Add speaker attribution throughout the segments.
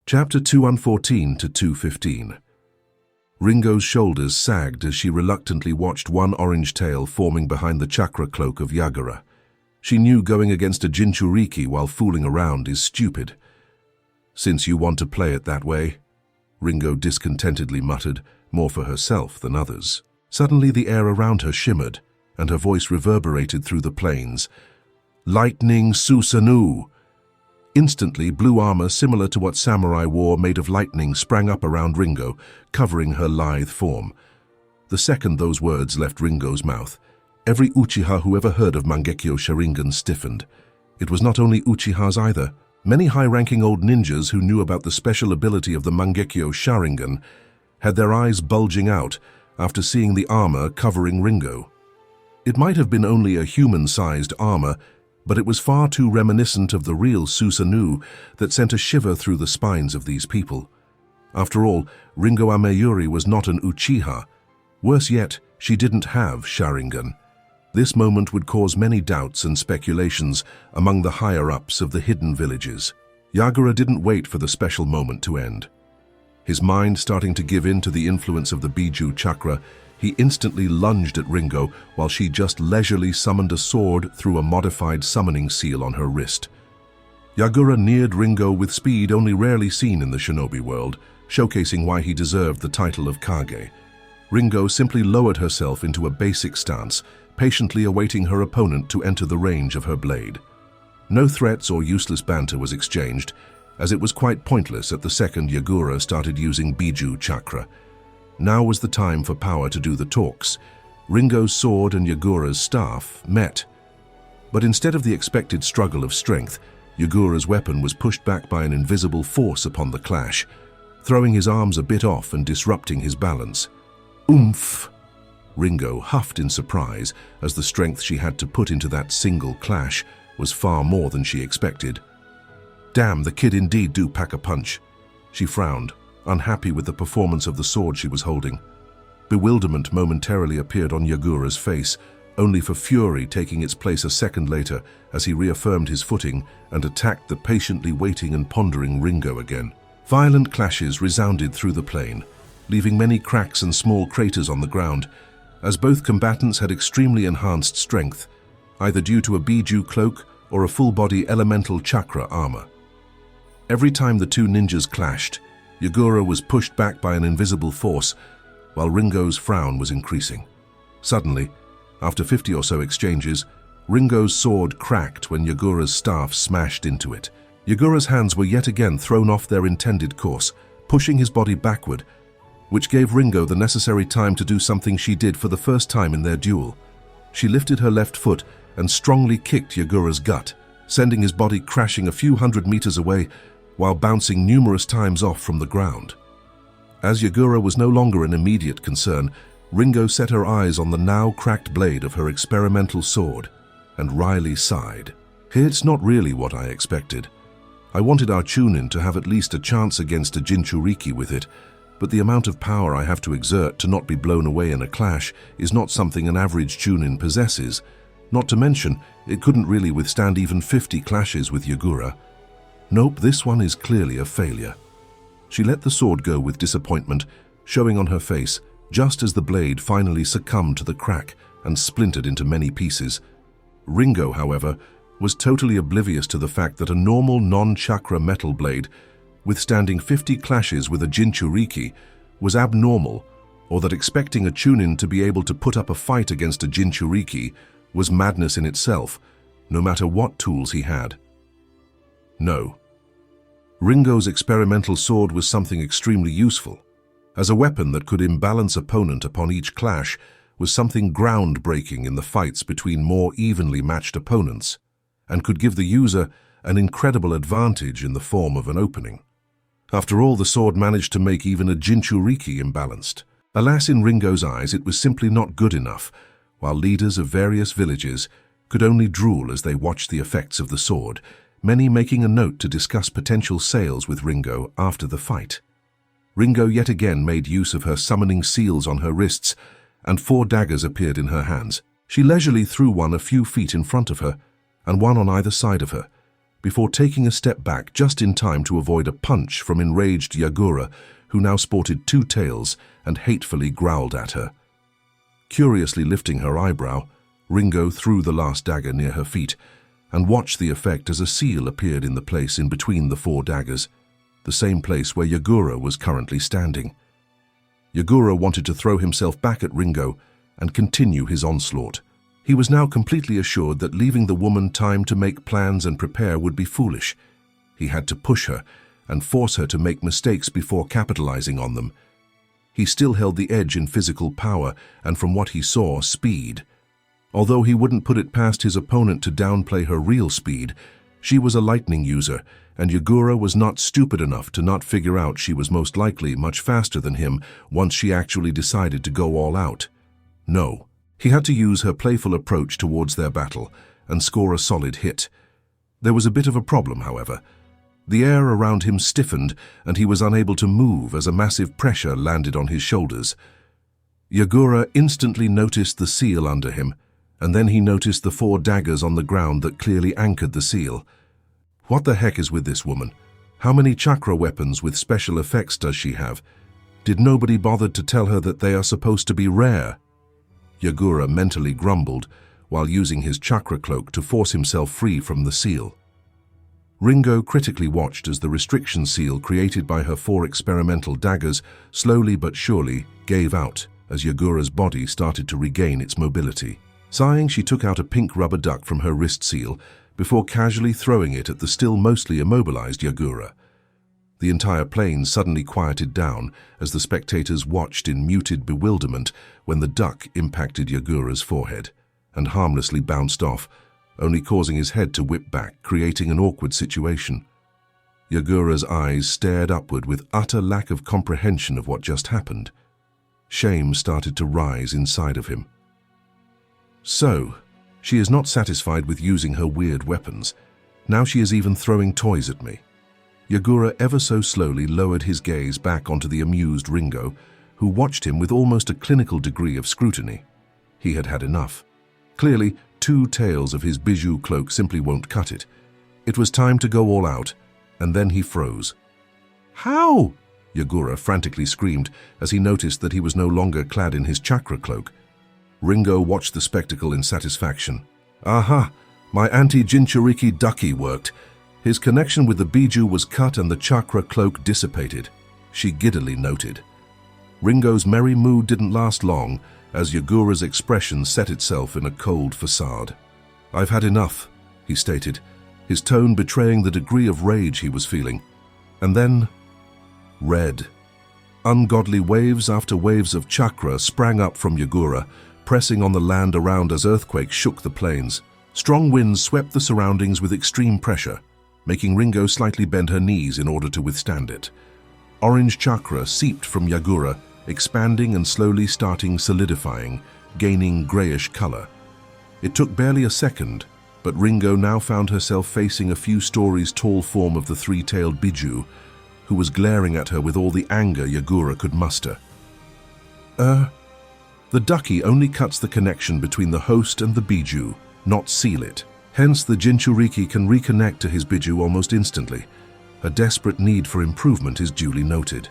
Speaker 1: Chapter 214 to 215. Ringo's shoulders sagged as she reluctantly watched one orange tail forming behind the chakra cloak of Yagura. She knew going against a Jinchuriki while fooling around is stupid. "Since you want to play it that way," Ringo discontentedly muttered, more for herself than others. Suddenly the air around her shimmered, and her voice reverberated through the plains. "Lightning Susanoo!" Instantly, blue armor similar to what samurai wore made of lightning sprang up around Ringo, covering her lithe form. The second those words left Ringo's mouth, every Uchiha who ever heard of Mangekyo Sharingan stiffened. It was not only Uchihas either. Many high-ranking old ninjas who knew about the special ability of the Mangekyo Sharingan had their eyes bulging out after seeing the armor covering Ringo. It might have been only a human-sized armor, but it was far too reminiscent of the real Susanoo that sent a shiver through the spines of these people. After all, Ringo Amayuri was not an Uchiha. Worse yet, she didn't have Sharingan. This moment would cause many doubts and speculations among the higher-ups of the hidden villages. Yagura didn't wait for the special moment to end. His mind starting to give in to the influence of the Biju chakra, he instantly lunged at Ringo while she just leisurely summoned a sword through a modified summoning seal on her wrist. Yagura neared Ringo with speed only rarely seen in the shinobi world, showcasing why he deserved the title of Kage. Ringo simply lowered herself into a basic stance, patiently awaiting her opponent to enter the range of her blade. No threats or useless banter was exchanged, as it was quite pointless at the second Yagura started using Biju chakra. Now was the time for power to do the talks. Ringo's sword and Yagura's staff met. But instead of the expected struggle of strength, Yagura's weapon was pushed back by an invisible force upon the clash, throwing his arms a bit off and disrupting his balance. "Oomph!" Ringo huffed in surprise, as the strength she had to put into that single clash was far more than she expected. Damn, the kid indeed do pack a punch. She frowned, unhappy with the performance of the sword she was holding. Bewilderment momentarily appeared on Yagura's face, only for fury taking its place a second later as he reaffirmed his footing and attacked the patiently waiting and pondering Ringo again. Violent clashes resounded through the plain, leaving many cracks and small craters on the ground, as both combatants had extremely enhanced strength, either due to a Biju cloak or a full-body elemental chakra armor. Every time the two ninjas clashed, Yagura was pushed back by an invisible force, while Ringo's frown was increasing. Suddenly, after 50 or so exchanges, Ringo's sword cracked when Yagura's staff smashed into it. Yagura's hands were yet again thrown off their intended course, pushing his body backward, which gave Ringo the necessary time to do something she did for the first time in their duel. She lifted her left foot and strongly kicked Yagura's gut, sending his body crashing a few hundred meters away while bouncing numerous times off from the ground. As Yagura was no longer an immediate concern, Ringo set her eyes on the now cracked blade of her experimental sword and wryly sighed. "It's not really what I expected. I wanted our Chunin to have at least a chance against a Jinchuriki with it, but the amount of power I have to exert to not be blown away in a clash is not something an average Chunin possesses. Not to mention, it couldn't really withstand even 50 clashes with Yagura. Nope, this one is clearly a failure." She let the sword go with disappointment, showing on her face, just as the blade finally succumbed to the crack and splintered into many pieces. Ringo, however, was totally oblivious to the fact that a normal non-chakra metal blade withstanding 50 clashes with a Jinchuriki was abnormal, or that expecting a Chunin to be able to put up a fight against a Jinchuriki was madness in itself, no matter what tools he had. No. Ringo's experimental sword was something extremely useful. As a weapon that could imbalance opponent upon each clash was something groundbreaking in the fights between more evenly matched opponents, and could give the user an incredible advantage in the form of an opening. After all, the sword managed to make even a Jinchuriki imbalanced. Alas, in Ringo's eyes, it was simply not good enough, while leaders of various villages could only drool as they watched the effects of the sword, many making a note to discuss potential sales with Ringo after the fight. Ringo yet again made use of her summoning seals on her wrists, and 4 daggers appeared in her hands. She leisurely threw one a few feet in front of her, and one on either side of her, before taking a step back just in time to avoid a punch from enraged Yagura, who now sported two tails and hatefully growled at her. Curiously lifting her eyebrow, Ringo threw the last dagger near her feet and watched the effect as a seal appeared in the place in between the four daggers, the same place where Yagura was currently standing. Yagura wanted to throw himself back at Ringo and continue his onslaught. He was now completely assured that leaving the woman time to make plans and prepare would be foolish. He had to push her and force her to make mistakes before capitalizing on them. He still held the edge in physical power and, from what he saw, speed. Although he wouldn't put it past his opponent to downplay her real speed, she was a lightning user, and Yagura was not stupid enough to not figure out she was most likely much faster than him once she actually decided to go all out. No, he had to use her playful approach towards their battle and score a solid hit. There was a bit of a problem, however. The air around him stiffened and he was unable to move as a massive pressure landed on his shoulders. Yagura instantly noticed the seal under him, and then he noticed the four daggers on the ground that clearly anchored the seal. What the heck is with this woman? How many chakra weapons with special effects does she have? Did nobody bother to tell her that they are supposed to be rare? Yagura mentally grumbled while using his chakra cloak to force himself free from the seal. Ringo critically watched as the restriction seal created by her four experimental daggers slowly but surely gave out as Yagura's body started to regain its mobility. Sighing, she took out a pink rubber duck from her wrist seal before casually throwing it at the still mostly immobilized Yagura. The entire plane suddenly quieted down as the spectators watched in muted bewilderment when the duck impacted Yagura's forehead and harmlessly bounced off, only causing his head to whip back, creating an awkward situation. Yagura's eyes stared upward with utter lack of comprehension of what just happened. Shame started to rise inside of him. So, she is not satisfied with using her weird weapons. Now she is even throwing toys at me. Yagura ever so slowly lowered his gaze back onto the amused Ringo, who watched him with almost a clinical degree of scrutiny. He had had enough. Clearly, two tails of his bijou cloak simply won't cut it. It was time to go all out, and then he froze. "How?" Yagura frantically screamed as he noticed that he was no longer clad in his chakra cloak. Ringo watched the spectacle in satisfaction. "Aha! My anti-Jinchuriki ducky worked. His connection with the bijou was cut and the chakra cloak dissipated," she giddily noted. Ringo's merry mood didn't last long as Yagura's expression set itself in a cold facade. "I've had enough," he stated, his tone betraying the degree of rage he was feeling. And then, red. Ungodly waves after waves of chakra sprang up from Yagura, pressing on the land around as earthquakes shook the plains. Strong winds swept the surroundings with extreme pressure, making Ringo slightly bend her knees in order to withstand it. Orange chakra seeped from Yagura, expanding and slowly starting solidifying, gaining grayish color. It took barely a second, but Ringo now found herself facing a few stories tall form of the three-tailed bijou, who was glaring at her with all the anger Yagura could muster. The ducky only cuts the connection between the host and the bijou, not seal it. Hence, the Jinchuriki can reconnect to his bijou almost instantly. A desperate need for improvement is duly noted.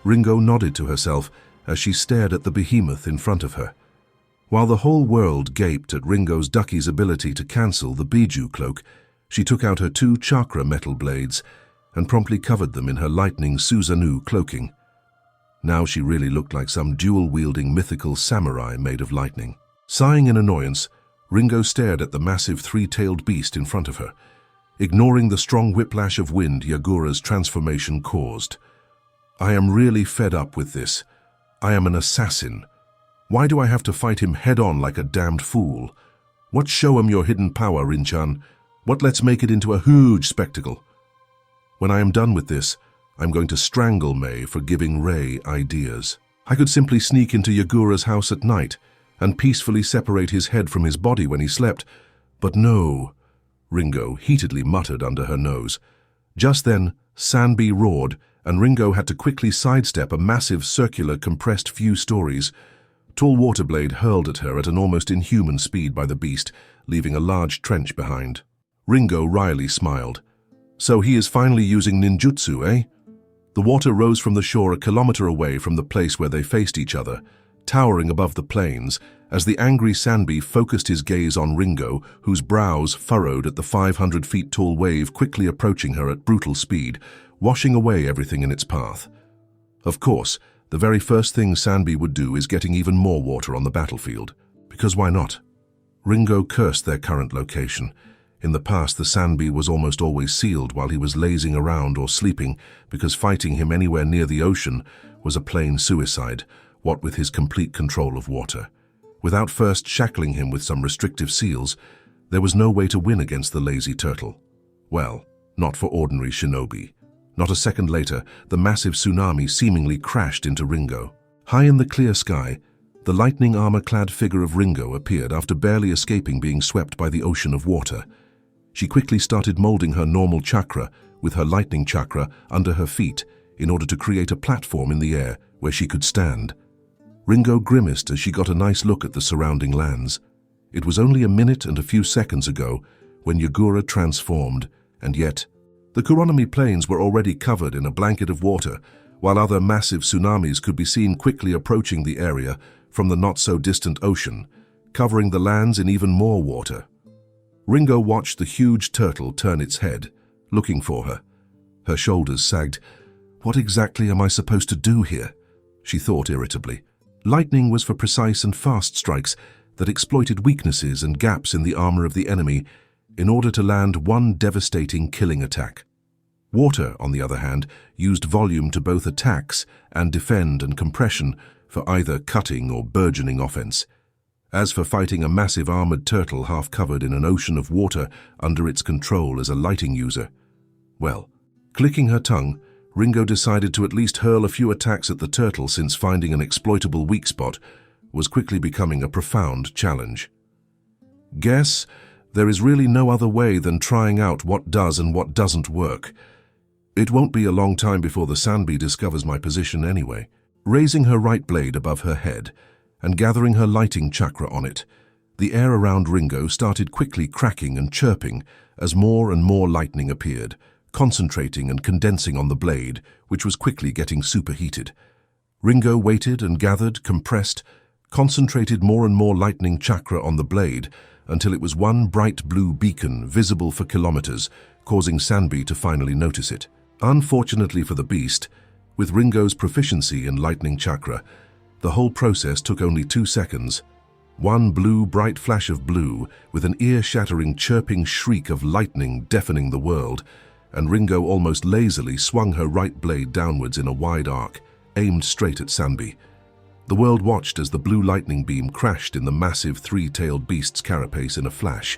Speaker 1: Ringo nodded to herself as she stared at the behemoth in front of her. While the whole world gaped at Ringo's ducky's ability to cancel the bijou cloak, she took out her two chakra metal blades and promptly covered them in her lightning Susanoo cloaking. Now she really looked like some dual-wielding mythical samurai made of lightning. Sighing in annoyance, Ringo stared at the massive three-tailed beast in front of her, ignoring the strong whiplash of wind Yagura's transformation caused. "I am really fed up with this. I am an assassin. Why do I have to fight him head-on like a damned fool? What show him your hidden power, Rin-chan? What let's make it into a huge spectacle? When I am done with this, I'm going to strangle Mei for giving Rei ideas. I could simply sneak into Yagura's house at night and peacefully separate his head from his body when he slept, but no," Ringo heatedly muttered under her nose. Just then, Sanbi roared, and Ringo had to quickly sidestep a massive circular compressed few stories. Tall Waterblade hurled at her at an almost inhuman speed by the beast, leaving a large trench behind. Ringo wryly smiled. So he is finally using ninjutsu, eh? The water rose from the shore a kilometer away from the place where they faced each other, towering above the plains, as the angry Sanbi focused his gaze on Ringo, whose brows furrowed at the 500 feet tall wave quickly approaching her at brutal speed, washing away everything in its path. Of course, the very first thing Sanbi would do is getting even more water on the battlefield, because why not? Ringo cursed their current location. In the past, the Sanbi was almost always sealed while he was lazing around or sleeping, because fighting him anywhere near the ocean was a plain suicide, what with his complete control of water. Without first shackling him with some restrictive seals, there was no way to win against the lazy turtle. Well, not for ordinary shinobi. Not a second later, the massive tsunami seemingly crashed into Ringo. High in the clear sky, the lightning armor-clad figure of Ringo appeared after barely escaping being swept by the ocean of water. She quickly started molding her normal chakra with her lightning chakra under her feet in order to create a platform in the air where she could stand. Ringo grimaced as she got a nice look at the surrounding lands. It was only a minute and a few seconds ago when Yagura transformed, and yet the Kuronami plains were already covered in a blanket of water, while other massive tsunamis could be seen quickly approaching the area from the not-so-distant ocean, covering the lands in even more water. Ringo watched the huge turtle turn its head, looking for her. Her shoulders sagged. What exactly am I supposed to do here? She thought irritably. Lightning was for precise and fast strikes that exploited weaknesses and gaps in the armor of the enemy in order to land one devastating killing attack. Water, on the other hand, used volume to both attacks and defend and compression for either cutting or burgeoning offense. As for fighting a massive armored turtle half covered in an ocean of water under its control as a lighting user, well, clicking her tongue, Ringo decided to at least hurl a few attacks at the turtle, since finding an exploitable weak spot was quickly becoming a profound challenge. Guess there is really no other way than trying out what does and what doesn't work. It won't be a long time before the Sanbi discovers my position anyway. Raising her right blade above her head and gathering her lighting chakra on it, the air around Ringo started quickly cracking and chirping as more and more lightning appeared, concentrating and condensing on the blade, which was quickly getting superheated. Ringo waited and gathered, compressed, concentrated more and more lightning chakra on the blade until it was one bright blue beacon visible for kilometers, causing Sanbi to finally notice it. Unfortunately for the beast, with Ringo's proficiency in lightning chakra, the whole process took only 2 seconds. One bright flash of blue, with an ear-shattering chirping shriek of lightning deafening the world, and Ringo almost lazily swung her right blade downwards in a wide arc, aimed straight at Sanbi. The world watched as the blue lightning beam crashed in the massive three-tailed beast's carapace in a flash.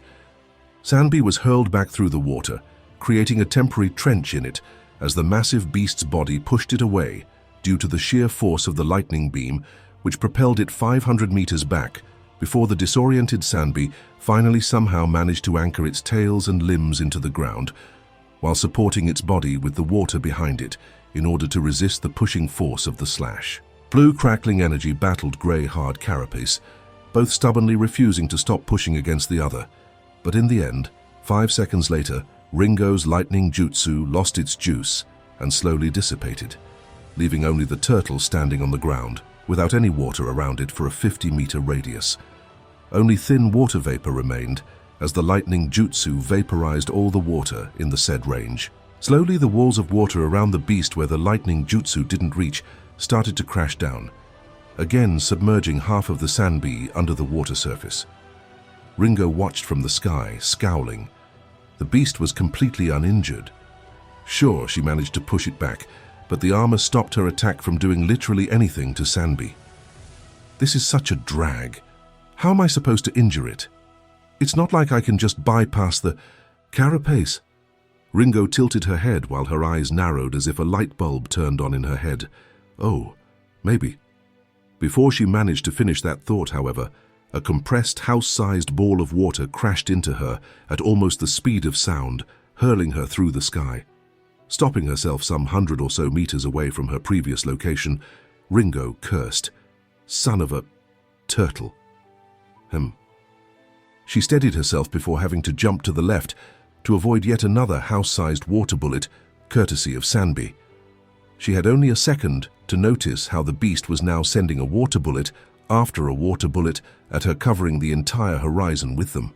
Speaker 1: Sanbi was hurled back through the water, creating a temporary trench in it as the massive beast's body pushed it away due to the sheer force of the lightning beam, which propelled it 500 meters back before the disoriented Sanbi finally somehow managed to anchor its tails and limbs into the ground, while supporting its body with the water behind it in order to resist the pushing force of the slash. Blue crackling energy battled grey hard carapace, both stubbornly refusing to stop pushing against the other. But in the end, 5 seconds later, Ringo's lightning jutsu lost its juice and slowly dissipated, leaving only the turtle standing on the ground, without any water around it for a 50-meter radius. Only thin water vapor remained, as the lightning jutsu vaporized all the water in the said range. Slowly, the walls of water around the beast where the lightning jutsu didn't reach started to crash down, again submerging half of the Sanbi under the water surface. Ringo watched from the sky, scowling. The beast was completely uninjured. Sure, she managed to push it back, but the armor stopped her attack from doing literally anything to Sanbi. This is such a drag. How am I supposed to injure it? It's not like I can just bypass the carapace. Ringo tilted her head while her eyes narrowed as if a light bulb turned on in her head. Oh, maybe. Before she managed to finish that thought, however, a compressed house-sized ball of water crashed into her at almost the speed of sound, hurling her through the sky. Stopping herself some 100 or so meters away from her previous location, Ringo cursed. Son of a turtle. She steadied herself before having to jump to the left, to avoid yet another house-sized water bullet, courtesy of Sanbi. She had only a second to notice how the beast was now sending a water bullet after a water bullet at her, covering the entire horizon with them.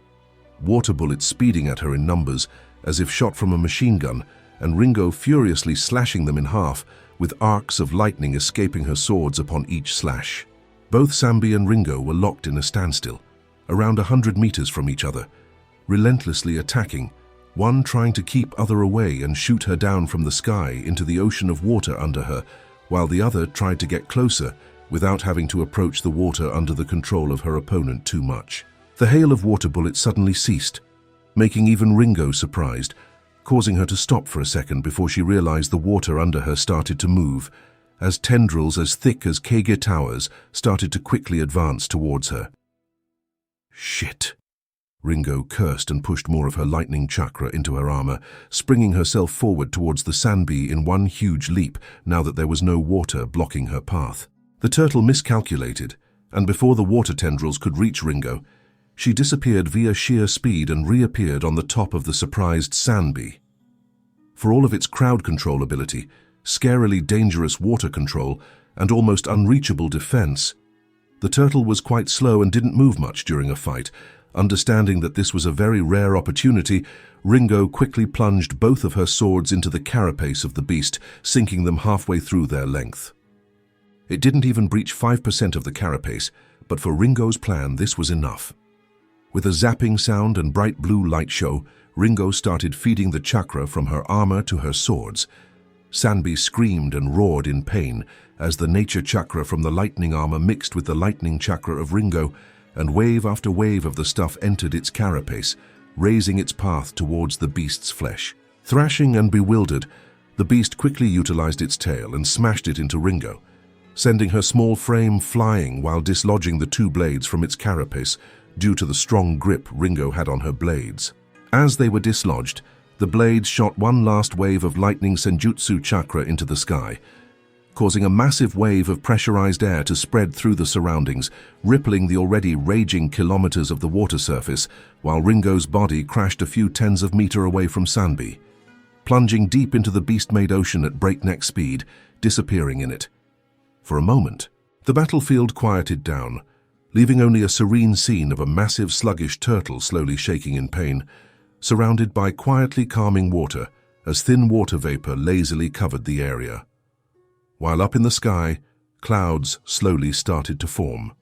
Speaker 1: Water bullets speeding at her in numbers, as if shot from a machine gun, and Ringo furiously slashing them in half, with arcs of lightning escaping her swords upon each slash. Both Sanbi and Ringo were locked in a standstill, around 100 meters from each other, relentlessly attacking, one trying to keep other away and shoot her down from the sky into the ocean of water under her, while the other tried to get closer without having to approach the water under the control of her opponent too much. The hail of water bullets suddenly ceased, making even Ringo surprised, causing her to stop for a second before she realized the water under her started to move, as tendrils as thick as KasiCair towers started to quickly advance towards her. Shit! Ringo cursed and pushed more of her lightning chakra into her armor, springing herself forward towards the Sanbi in one huge leap now that there was no water blocking her path. The turtle miscalculated, and before the water tendrils could reach Ringo, she disappeared via sheer speed and reappeared on the top of the surprised Sanbi. For all of its crowd control ability, scarily dangerous water control, and almost unreachable defense, the turtle was quite slow and didn't move much during a fight. Understanding that this was a very rare opportunity, Ringo quickly plunged both of her swords into the carapace of the beast, sinking them halfway through their length. It didn't even breach 5% of the carapace, but for Ringo's plan this was enough. With a zapping sound and bright blue light show, Ringo started feeding the chakra from her armor to her swords. Sanbi screamed and roared in pain as the nature chakra from the lightning armor mixed with the lightning chakra of Ringo, and wave after wave of the stuff entered its carapace, raising its path towards the beast's flesh. Thrashing and bewildered, the beast quickly utilized its tail and smashed it into Ringo, sending her small frame flying while dislodging the two blades from its carapace due to the strong grip Ringo had on her blades. As they were dislodged, the blades shot one last wave of lightning senjutsu chakra into the sky, causing a massive wave of pressurized air to spread through the surroundings, rippling the already raging kilometers of the water surface, while Ringo's body crashed a few tens of meters away from Sanbi, plunging deep into the beast-made ocean at breakneck speed, disappearing in it. For a moment, the battlefield quieted down, leaving only a serene scene of a massive sluggish turtle slowly shaking in pain, surrounded by quietly calming water as thin water vapor lazily covered the area. While up in the sky, clouds slowly started to form.